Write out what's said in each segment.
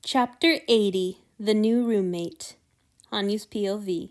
Chapter 80, The New Roommate. Hanyu's POV.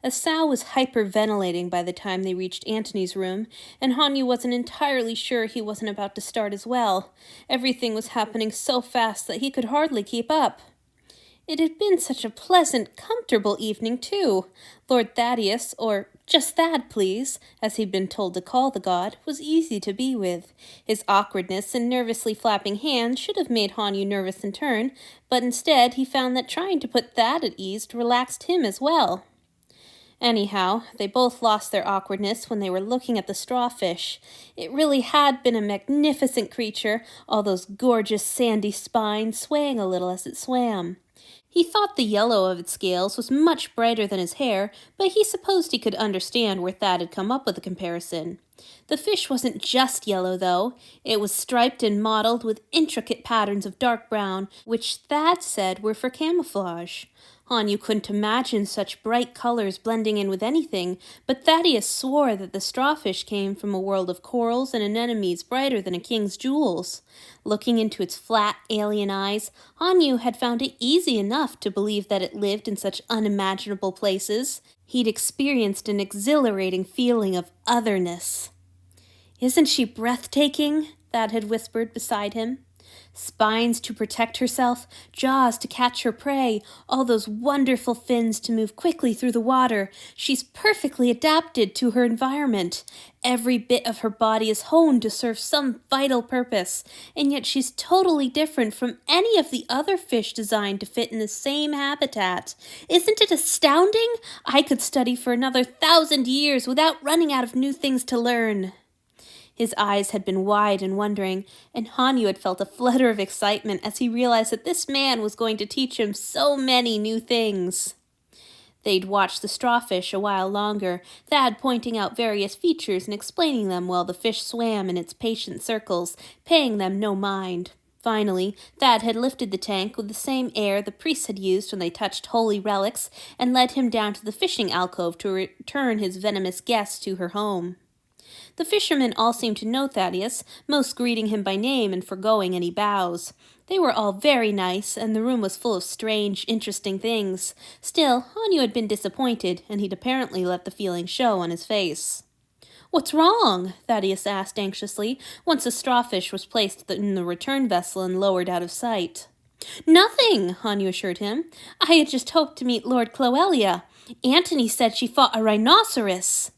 Asao was hyperventilating by the time they reached Antony's room, and Hanyu wasn't entirely sure he wasn't about to start as well. Everything was happening so fast that he could hardly keep up. It had been such a pleasant, comfortable evening, too. Lord Thaddeus, or just Thad, please, as he'd been told to call the god, was easy to be with. His awkwardness and nervously flapping hands should have made Hanyu nervous in turn, but instead he found that trying to put Thad at ease relaxed him as well. Anyhow, they both lost their awkwardness when they were looking at the strawfish. It really had been a magnificent creature, all those gorgeous sandy spines swaying a little as it swam. He thought the yellow of its scales was much brighter than his hair, but he supposed he could understand where Thad had come up with the comparison. The fish wasn't just yellow, though. It was striped and mottled with intricate patterns of dark brown, which Thad said were for camouflage. Hanyu couldn't imagine such bright colors blending in with anything, but Thaddeus swore that the strawfish came from a world of corals and anemones brighter than a king's jewels. Looking into its flat, alien eyes, Hanyu had found it easy enough to believe that it lived in such unimaginable places. He'd experienced an exhilarating feeling of otherness. "Isn't she breathtaking?" Thad had whispered beside him. Spines to protect herself, jaws to catch her prey, all those wonderful fins to move quickly through the water. She's perfectly adapted to her environment. Every bit of her body is honed to serve some vital purpose, and yet she's totally different from any of the other fish designed to fit in the same habitat. Isn't it astounding? I could study for another 1,000 years without running out of new things to learn." His eyes had been wide and wondering, and Hanyu had felt a flutter of excitement as he realized that this man was going to teach him so many new things. They'd watched the strawfish a while longer, Thad pointing out various features and explaining them while the fish swam in its patient circles, paying them no mind. Finally, Thad had lifted the tank with the same air the priests had used when they touched holy relics, and led him down to the fishing alcove to return his venomous guest to her home. The fishermen all seemed to know Thaddeus, most greeting him by name and forgoing any bows. They were all very nice, and the room was full of strange, interesting things. Still, Hanyu had been disappointed, and he'd apparently let the feeling show on his face. "What's wrong?" Thaddeus asked anxiously, once the strawfish was placed in the return vessel and lowered out of sight. "Nothing," Hanyu assured him. "I had just hoped to meet Lord Cloelia. Antony said she fought a rhinoceros."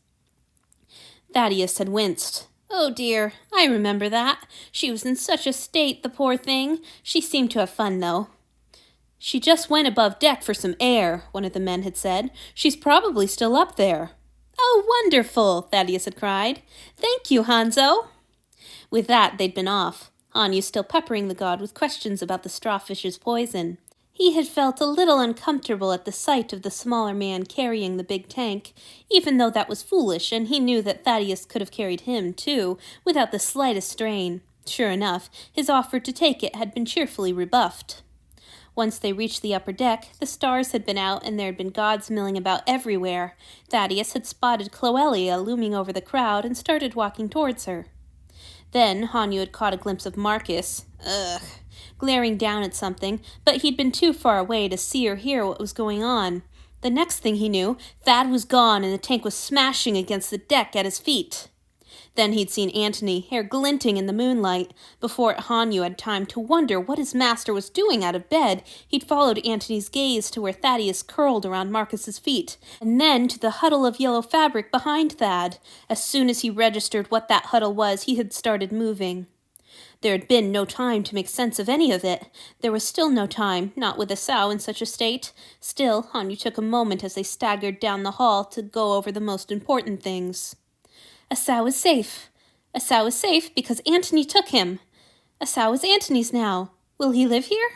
Thaddeus had winced. "Oh dear, I remember that. She was in such a state, the poor thing. She seemed to have fun, though." "She just went above deck for some air," one of the men had said. "She's probably still up there." "Oh, wonderful!" Thaddeus had cried. "Thank you, Hanzo." With that, they'd been off, Hanyu still peppering the god with questions about the strawfish's poison. He had felt a little uncomfortable at the sight of the smaller man carrying the big tank, even though that was foolish, and he knew that Thaddeus could have carried him, too, without the slightest strain. Sure enough, his offer to take it had been cheerfully rebuffed. Once they reached the upper deck, the stars had been out and there had been gods milling about everywhere. Thaddeus had spotted Cloelia looming over the crowd and started walking towards her. Then Hanyu had caught a glimpse of Marcus, glaring down at something, but he'd been too far away to see or hear what was going on. The next thing he knew, Thad was gone and the tank was smashing against the deck at his feet. Then he'd seen Antony, hair glinting in the moonlight. Before Hanyu had time to wonder what his master was doing out of bed, he'd followed Antony's gaze to where Thaddeus curled around Marcus's feet, and then to the huddle of yellow fabric behind Thad. As soon as he registered what that huddle was, he had started moving. There had been no time to make sense of any of it. There was still no time, not with Asao in such a state. Still, Hanyu took a moment as they staggered down the hall to go over the most important things. "Asao is safe. Asao is safe because Antony took him. Asao is Antony's now. Will he live here?"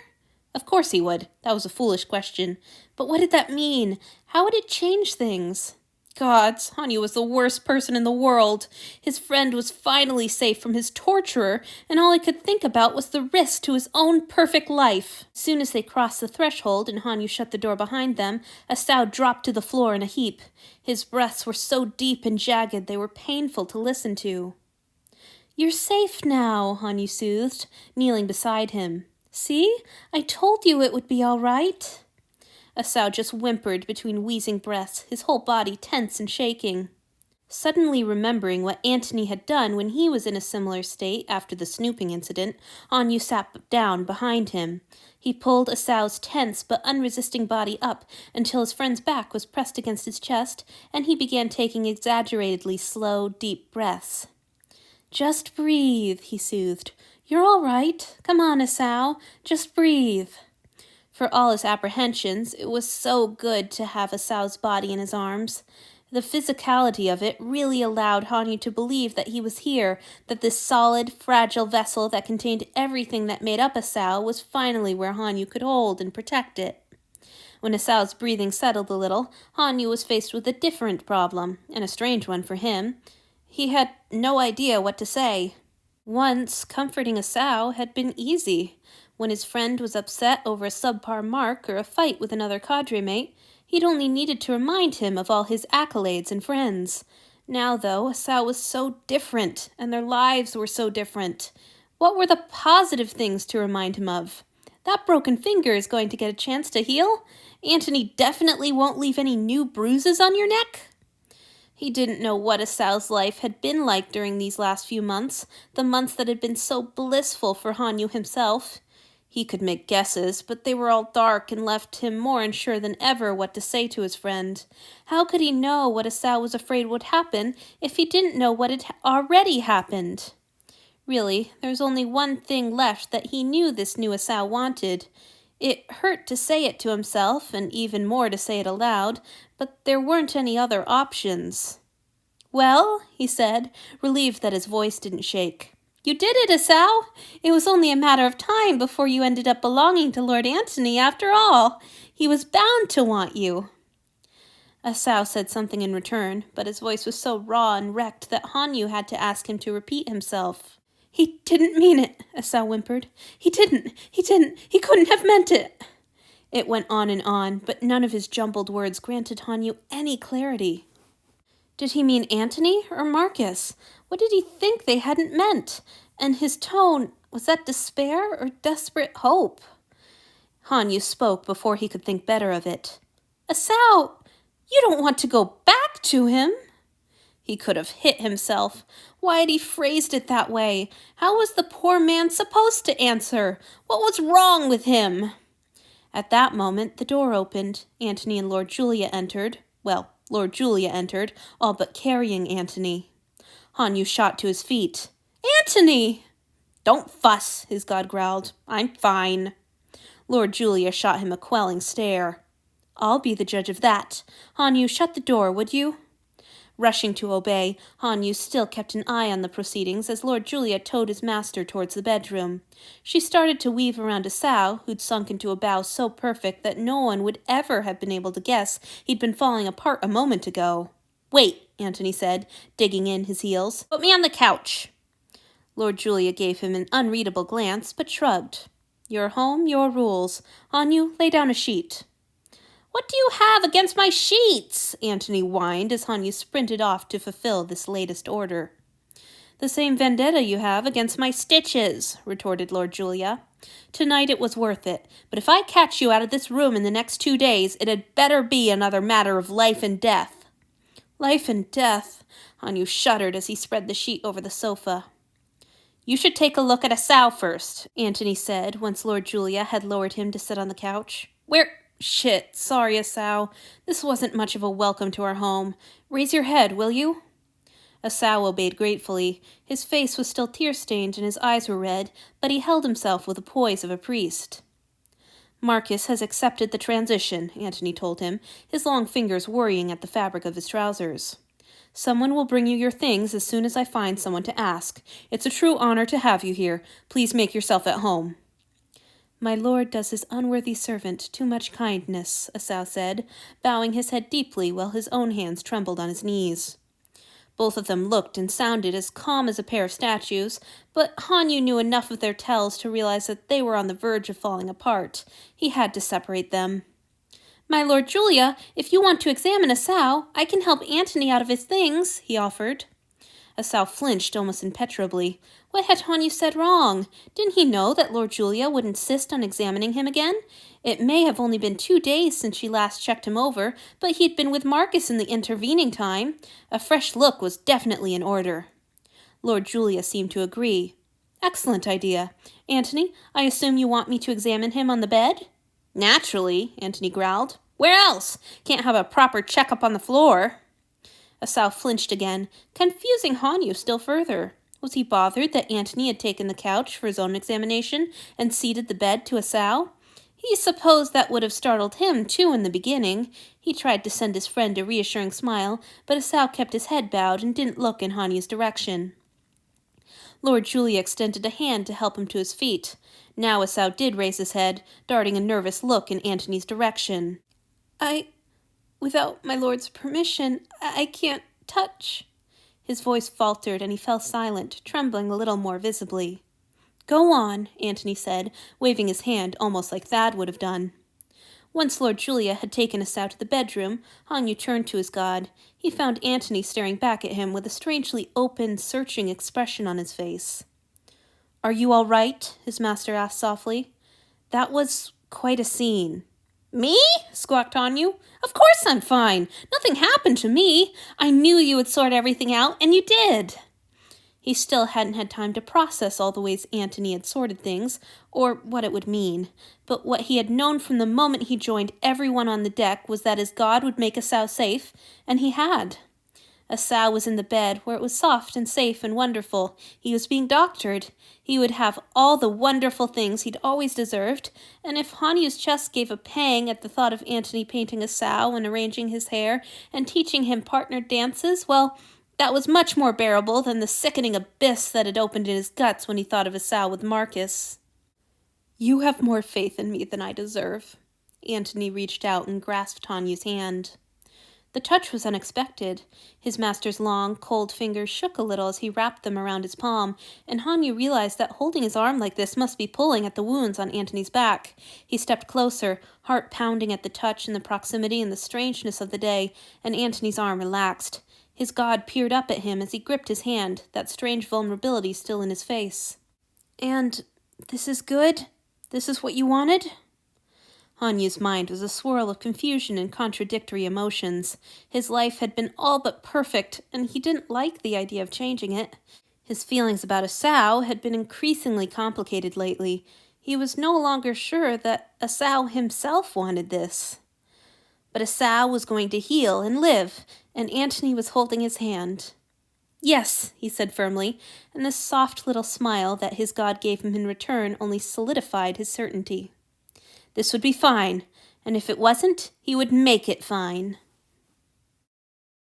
Of course he would. That was a foolish question. But what did that mean? How would it change things? Gods, Hanyu was the worst person in the world. His friend was finally safe from his torturer, and all he could think about was the risk to his own perfect life. As soon as they crossed the threshold and Hanyu shut the door behind them, Asao dropped to the floor in a heap. His breaths were so deep and jagged they were painful to listen to. "You're safe now," Hanyu soothed, kneeling beside him. See? I told you it would be all right. Esau just whimpered between wheezing breaths, his whole body tense and shaking. Suddenly remembering what Antony had done when he was in a similar state after the snooping incident, Hanyu sat down behind him. He pulled Esau's tense but unresisting body up until his friend's back was pressed against his chest, and he began taking exaggeratedly slow, deep breaths. Just breathe, he soothed. You're all right. Come on, Esau. Just breathe. For all his apprehensions, it was so good to have Esau's body in his arms. The physicality of it really allowed Hanyu to believe that he was here, that this solid, fragile vessel that contained everything that made up Esau was finally where Hanyu could hold and protect it. When Esau's breathing settled a little, Hanyu was faced with a different problem, and a strange one for him. He had no idea what to say. Once, comforting Esau had been easy. When his friend was upset over a subpar mark or a fight with another cadre mate, he'd only needed to remind him of all his accolades and friends. Now, though, Esau was so different, and their lives were so different. What were the positive things to remind him of? That broken finger is going to get a chance to heal. Antony definitely won't leave any new bruises on your neck. He didn't know what Esau's life had been like during these last few months, the months that had been so blissful for Hanyu himself. He could make guesses, but they were all dark and left him more unsure than ever what to say to his friend. How could he know what Esau was afraid would happen if he didn't know what had already happened? Really, there's only one thing left that he knew this new Esau wanted. It hurt to say it to himself, and even more to say it aloud, but there weren't any other options. Well, he said, relieved that his voice didn't shake. You did it, Esau. It was only a matter of time before you ended up belonging to Lord Antony after all. He was bound to want you. Esau said something in return, but his voice was so raw and wrecked that Hanyu had to ask him to repeat himself. He didn't mean it, Esau whimpered. He couldn't have meant it. It went on, but none of his jumbled words granted Hanyu any clarity. Did he mean Antony or Marcus? What did he think they hadn't meant? And his tone, was that despair or desperate hope? Hanyu spoke before he could think better of it. Esau, you don't want to go back to him? He could have hit himself. Why had he phrased it that way? How was the poor man supposed to answer? What was wrong with him? At that moment, the door opened. Antony and Lord Julia entered. Well, Lord Julia entered, all but carrying Antony. Hanyu shot to his feet. Antony! Don't fuss, his god growled. I'm fine. Lord Julia shot him a quelling stare. I'll be the judge of that. Hanyu, shut the door, would you? Rushing to obey, Hanyu still kept an eye on the proceedings as Lord Julia towed his master towards the bedroom. She started to weave around Esau, who'd sunk into a bow so perfect that no one would ever have been able to guess he'd been falling apart a moment ago. Wait, Antony said, digging in his heels. Put me on the couch. Lord Julia gave him an unreadable glance, but shrugged. Your home, your rules. Hanyu, lay down a sheet. What do you have against my sheets? Antony whined as Hanyu sprinted off to fulfill this latest order. The same vendetta you have against my stitches, retorted Lord Julia. Tonight it was worth it, but if I catch you out of this room in the next 2 days, it had better be another matter of life and death. Life and death, Hanyu shuddered as he spread the sheet over the sofa. You should take a look at Esau first, Antony said once Lord Julia had lowered him to sit on the couch. Shit, sorry, Esau. This wasn't much of a welcome to our home. Raise your head, will you? Esau obeyed gratefully. His face was still tear-stained and his eyes were red, but he held himself with the poise of a priest. Marcus has accepted the transition, Antony told him, his long fingers worrying at the fabric of his trousers. Someone will bring you your things as soon as I find someone to ask. It's a true honor to have you here. Please make yourself at home. My lord does his unworthy servant too much kindness, Esau said, bowing his head deeply while his own hands trembled on his knees. Both of them looked and sounded as calm as a pair of statues, but Hanyu knew enough of their tells to realize that they were on the verge of falling apart. He had to separate them. My lord Julia, if you want to examine Esau, I can help Antony out of his things, he offered. Esau flinched almost impenetrably. What had Hanyu said wrong? Didn't he know that Lord Julia would insist on examining him again? It may have only been 2 days since she last checked him over, but he'd been with Marcus in the intervening time. A fresh look was definitely in order. Lord Julia seemed to agree. Excellent idea. Antony, I assume you want me to examine him on the bed? Naturally, Antony growled. Where else? Can't have a proper checkup on the floor. Esau flinched again, confusing Hanyu still further. Was he bothered that Antony had taken the couch for his own examination and ceded the bed to Esau? He supposed that would have startled him, too, in the beginning. He tried to send his friend a reassuring smile, but Esau kept his head bowed and didn't look in Hanyu's direction. Lord Julia extended a hand to help him to his feet. Now Esau did raise his head, darting a nervous look in Antony's direction. Without my lord's permission, I can't touch. His voice faltered, and he fell silent, trembling a little more visibly. Go on, Antony said, waving his hand almost like Thad would have done. Once Lord Julia had taken us out to the bedroom, Hanyu turned to his god. He found Antony staring back at him with a strangely open, searching expression on his face. Are you all right? His master asked softly. That was quite a scene. Me? Squawked Hanyu. Of course I'm fine. Nothing happened to me. I knew you would sort everything out, and you did. He still hadn't had time to process all the ways Antony had sorted things, or what it would mean. But what he had known from the moment he joined everyone on the deck was that his god would make Esau safe, and he had. Esau was in the bed where it was soft and safe and wonderful. He was being doctored. He would have all the wonderful things he'd always deserved, and if Hanyu's chest gave a pang at the thought of Antony painting Esau and arranging his hair and teaching him partnered dances, well, that was much more bearable than the sickening abyss that had opened in his guts when he thought of Esau with Marcus. You have more faith in me than I deserve. Antony reached out and grasped Hanyu's hand. The touch was unexpected. His master's long, cold fingers shook a little as he wrapped them around his palm, and Hanyu realized that holding his arm like this must be pulling at the wounds on Antony's back. He stepped closer, heart pounding at the touch and the proximity and the strangeness of the day, and Antony's arm relaxed. His god peered up at him as he gripped his hand, that strange vulnerability still in his face. And this is good? This is what you wanted? Hanyu's mind was a swirl of confusion and contradictory emotions. His life had been all but perfect, and he didn't like the idea of changing it. His feelings about Esau had been increasingly complicated lately. He was no longer sure that Esau himself wanted this. But Esau was going to heal and live, and Antony was holding his hand. Yes, he said firmly, and the soft little smile that his god gave him in return only solidified his certainty. This would be fine, and if it wasn't, he would make it fine.